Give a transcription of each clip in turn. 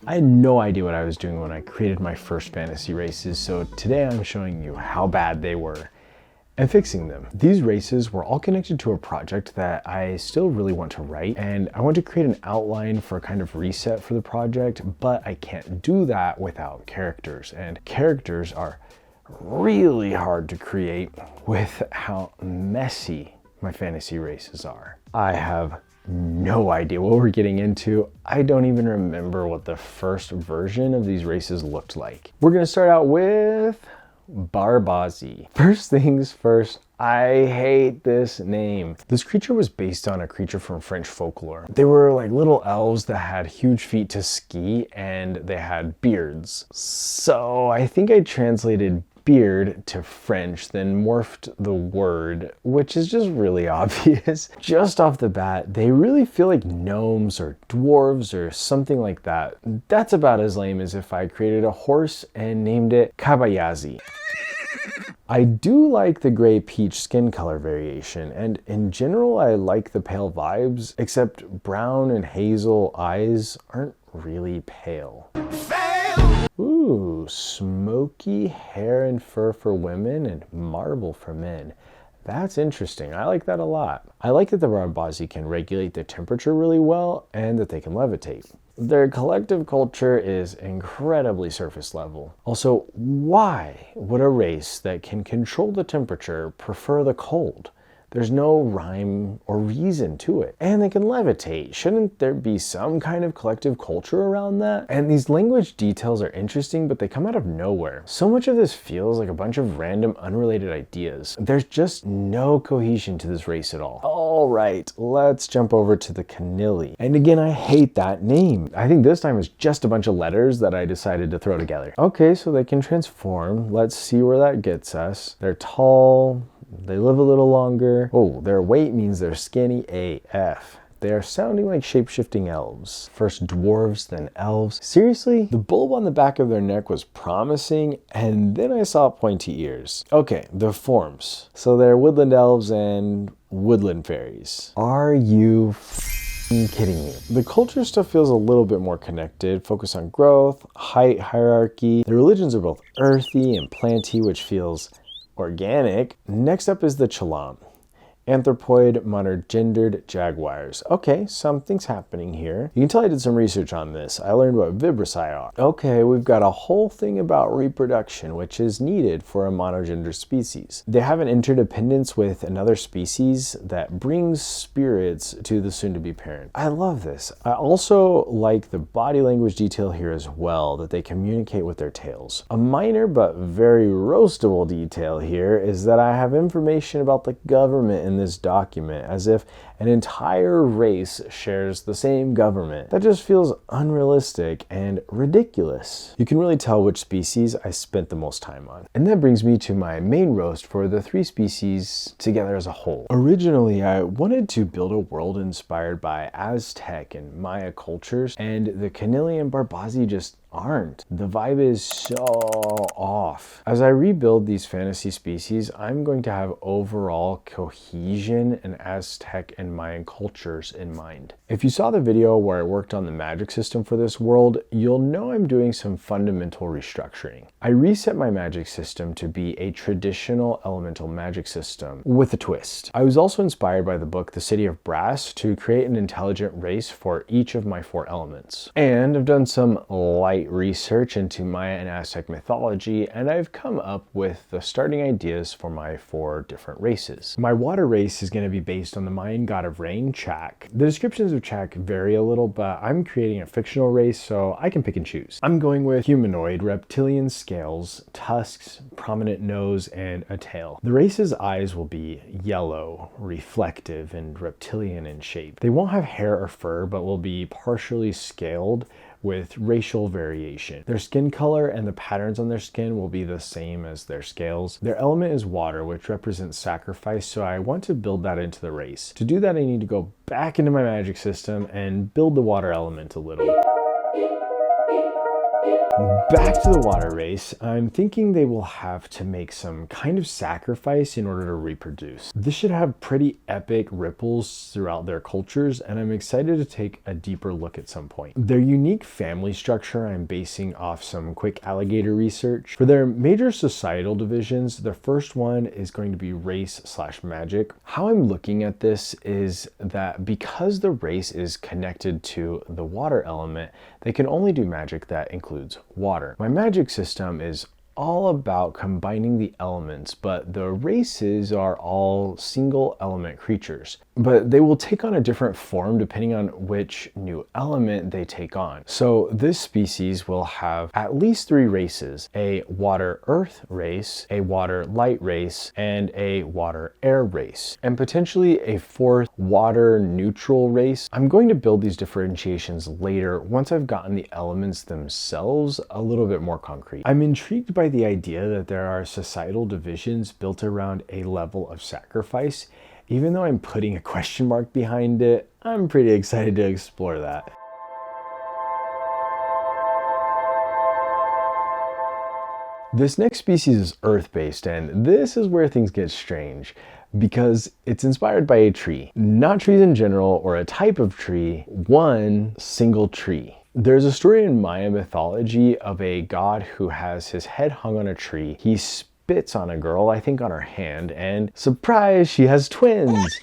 I had no idea what I was doing when I created my first fantasy races, so today I'm showing you how bad they were and fixing them. These races were all connected to a project that I still really want to write, and I want to create an outline for a kind of reset for the project, but I can't do that without characters, and characters are really hard to create with how messy my fantasy races are. I have no idea what we're getting into. I don't even remember what the first version of these races looked like. We're gonna start out with Barbazi. First things first, I hate this name. This creature was based on a creature from French folklore. They were like little elves that had huge feet to ski and they had beards. So I think I translated beard to French, then morphed the word, which is just really obvious. Just off the bat, they really feel like gnomes or dwarves or something like that. That's about as lame as if I created a horse and named it Kabayazi. I do like the gray peach skin color variation, and in general I like the pale vibes, except brown and hazel eyes aren't really pale. Ooh, smoky hair and fur for women and marble for men. That's interesting. I like that a lot. I like that the Barbazi can regulate the temperature really well and that they can levitate. Their collective culture is incredibly surface level. Also, why would a race that can control the temperature prefer the cold? There's no rhyme or reason to it. And they can levitate. Shouldn't there be some kind of collective culture around that? And these language details are interesting, but they come out of nowhere. So much of this feels like a bunch of random, unrelated ideas. There's just no cohesion to this race at all. All right, let's jump over to the Canili. And again, I hate that name. I think this time it's just a bunch of letters that I decided to throw together. Okay, so they can transform. Let's see where that gets us. They're tall. They live a little longer. Oh, their weight means they're skinny AF. They are sounding like shape-shifting elves. First dwarves, then elves. Seriously? The bulb on the back of their neck was promising, and then I saw pointy ears. Okay, the forms. So they're woodland elves and woodland fairies. Are you kidding me? The culture stuff feels a little bit more connected, focus on growth, height, hierarchy. The religions are both earthy and planty, which feels organic. Next up is the Chalam. Anthropoid, monogendered jaguars. Okay, something's happening here. You can tell I did some research on this. I learned what vibrissae are. Okay, we've got a whole thing about reproduction, which is needed for a monogender species. They have an interdependence with another species that brings spirits to the soon-to-be parent. I love this. I also like the body language detail here as well, that they communicate with their tails. A minor but very roastable detail here is that I have information about the government in this document, as if an entire race shares the same government. That just feels unrealistic and ridiculous. You can really tell which species I spent the most time on. And that brings me to my main roast for the three species together as a whole. Originally, I wanted to build a world inspired by Aztec and Maya cultures, and the Canili and Barbazi just aren't. The vibe is so off. As I rebuild these fantasy species, I'm going to have overall cohesion and Aztec and Mayan cultures in mind. If you saw the video where I worked on the magic system for this world, you'll know I'm doing some fundamental restructuring. I reset my magic system to be a traditional elemental magic system with a twist. I was also inspired by the book The City of Brass to create an intelligent race for each of my 4 elements. And I've done some light research into Maya and Aztec mythology, and I've come up with the starting ideas for my 4 different races. My water race is going to be based on the Mayan god of rain, Chak. The descriptions of Chak vary a little, but I'm creating a fictional race, so I can pick and choose. I'm going with humanoid, reptilian scales, tusks, prominent nose, and a tail. The race's eyes will be yellow, reflective, and reptilian in shape. They won't have hair or fur, but will be partially scaled with racial variation. Their skin color and the patterns on their skin will be the same as their scales. Their element is water, which represents sacrifice, so I want to build that into the race. To do that, I need to go back into my magic system and build the water element a little. Back to the water race, I'm thinking they will have to make some kind of sacrifice in order to reproduce. This should have pretty epic ripples throughout their cultures, and I'm excited to take a deeper look at some point. Their unique family structure I'm basing off some quick alligator research. For their major societal divisions, the first one is going to be race/magic. How I'm looking at this is that because the race is connected to the water element, they can only do magic that includes water. My magic system is all about combining the elements, but the races are all single element creatures. But they will take on a different form depending on which new element they take on. So this species will have at least 3 races: a water-earth race, a water-light race, and a water-air race, and potentially a 4th water-neutral race. I'm going to build these differentiations later once I've gotten the elements themselves a little bit more concrete. I'm intrigued by the idea that there are societal divisions built around a level of sacrifice. Even though I'm putting a question mark behind it, I'm pretty excited to explore that. This next species is earth-based, and this is where things get strange because it's inspired by a tree. Not trees in general or a type of tree, one single tree. There's a story in Maya mythology of a god who has his head hung on a tree. He spits on a girl, I think on her hand, and surprise, she has twins,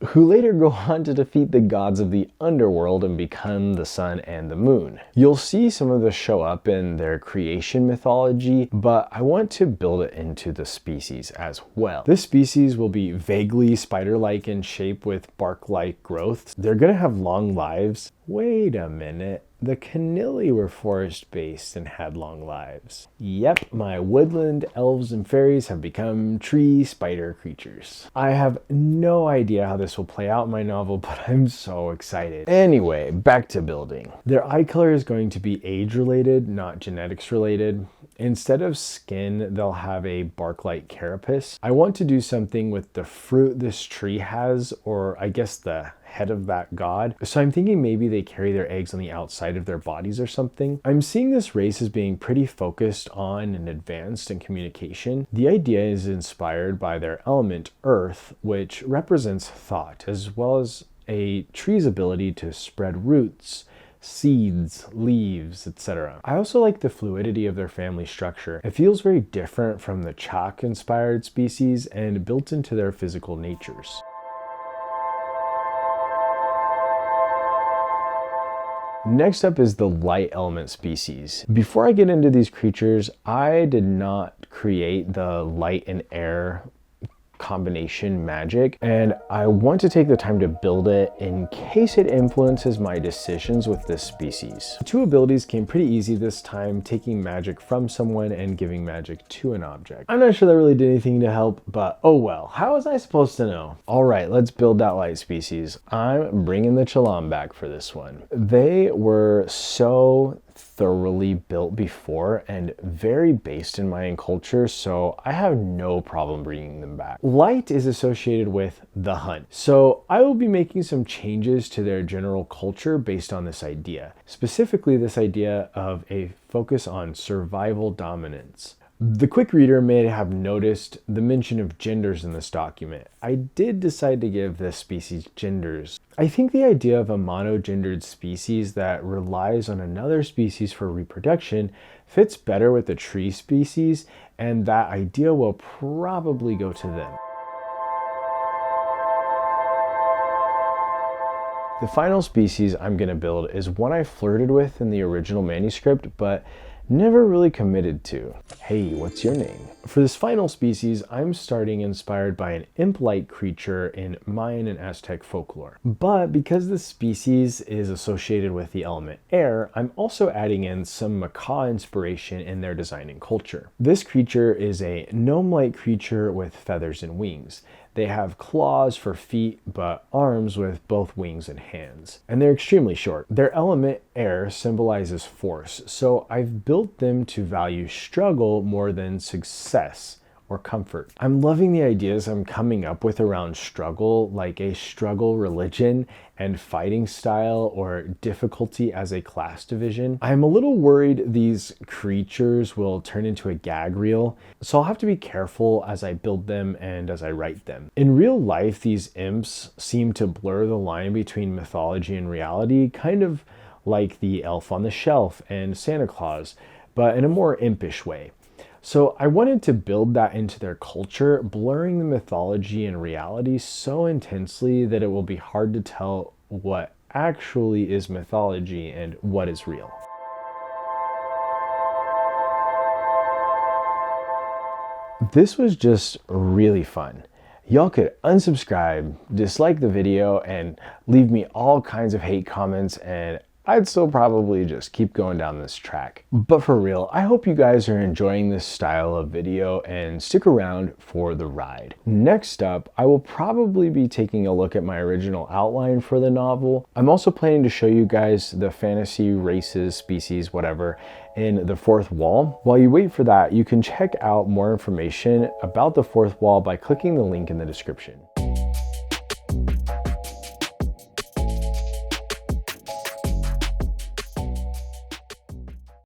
who later go on to defeat the gods of the underworld and become the sun and the moon. You'll see some of this show up in their creation mythology, but I want to build it into the species as well. This species will be vaguely spider-like in shape with bark-like growths. They're gonna have long lives. Wait a minute. The Canili were forest-based and had long lives. Yep, my woodland elves and fairies have become tree spider creatures. I have no idea how this will play out in my novel, but I'm so excited. Anyway, back to building. Their eye color is going to be age-related, not genetics-related. Instead of skin, they'll have a bark-like carapace. I want to do something with the fruit this tree has, or I guess the head of that god. So I'm thinking maybe they carry their eggs on the outside of their bodies or something. I'm seeing this race as being pretty focused on and advanced in communication. The idea is inspired by their element, earth, which represents thought, as well as a tree's ability to spread roots, seeds, leaves, etc. I also like the fluidity of their family structure. It feels very different from the chalk-inspired species and built into their physical natures. Next up is the light element species. Before I get into these creatures, I did not create the light and air combination magic, and I want to take the time to build it in case it influences my decisions with this species. 2 abilities came pretty easy this time, taking magic from someone and giving magic to an object. I'm not sure that really did anything to help, but oh well, how was I supposed to know? Alright, let's build that light species. I'm bringing the Chalam back for this one. They were so thoroughly built before and very based in Mayan culture, so I have no problem bringing them back. Light is associated with the hunt, so I will be making some changes to their general culture based on this idea, specifically this idea of a focus on survival dominance. The quick reader may have noticed the mention of genders in this document. I did decide to give this species genders. I think the idea of a monogendered species that relies on another species for reproduction fits better with the tree species, and that idea will probably go to them. The final species I'm going to build is one I flirted with in the original manuscript, but never really committed to. Hey, what's your name? For this final species, I'm starting inspired by an imp-like creature in Mayan and Aztec folklore. But because this species is associated with the element air, I'm also adding in some macaw inspiration in their design and culture. This creature is a gnome-like creature with feathers and wings. They have claws for feet, but arms with both wings and hands. And they're extremely short. Their element, air, symbolizes force, so I've built them to value struggle more than success or comfort. I'm loving the ideas I'm coming up with around struggle, like a struggle religion and fighting style or difficulty as a class division. I'm a little worried these creatures will turn into a gag reel, so I'll have to be careful as I build them and as I write them. In real life, these imps seem to blur the line between mythology and reality, kind of like the Elf on the Shelf and Santa Claus, but in a more impish way. So I wanted to build that into their culture, blurring the mythology and reality so intensely that it will be hard to tell what actually is mythology and what is real. This was just really fun. Y'all could unsubscribe, dislike the video, and leave me all kinds of hate comments, and I'd still probably just keep going down this track. But for real, I hope you guys are enjoying this style of video and stick around for the ride. Next up, I will probably be taking a look at my original outline for the novel. I'm also planning to show you guys the fantasy races, species, whatever, in the fourth wall. While you wait for that, you can check out more information about the fourth wall by clicking the link in the description.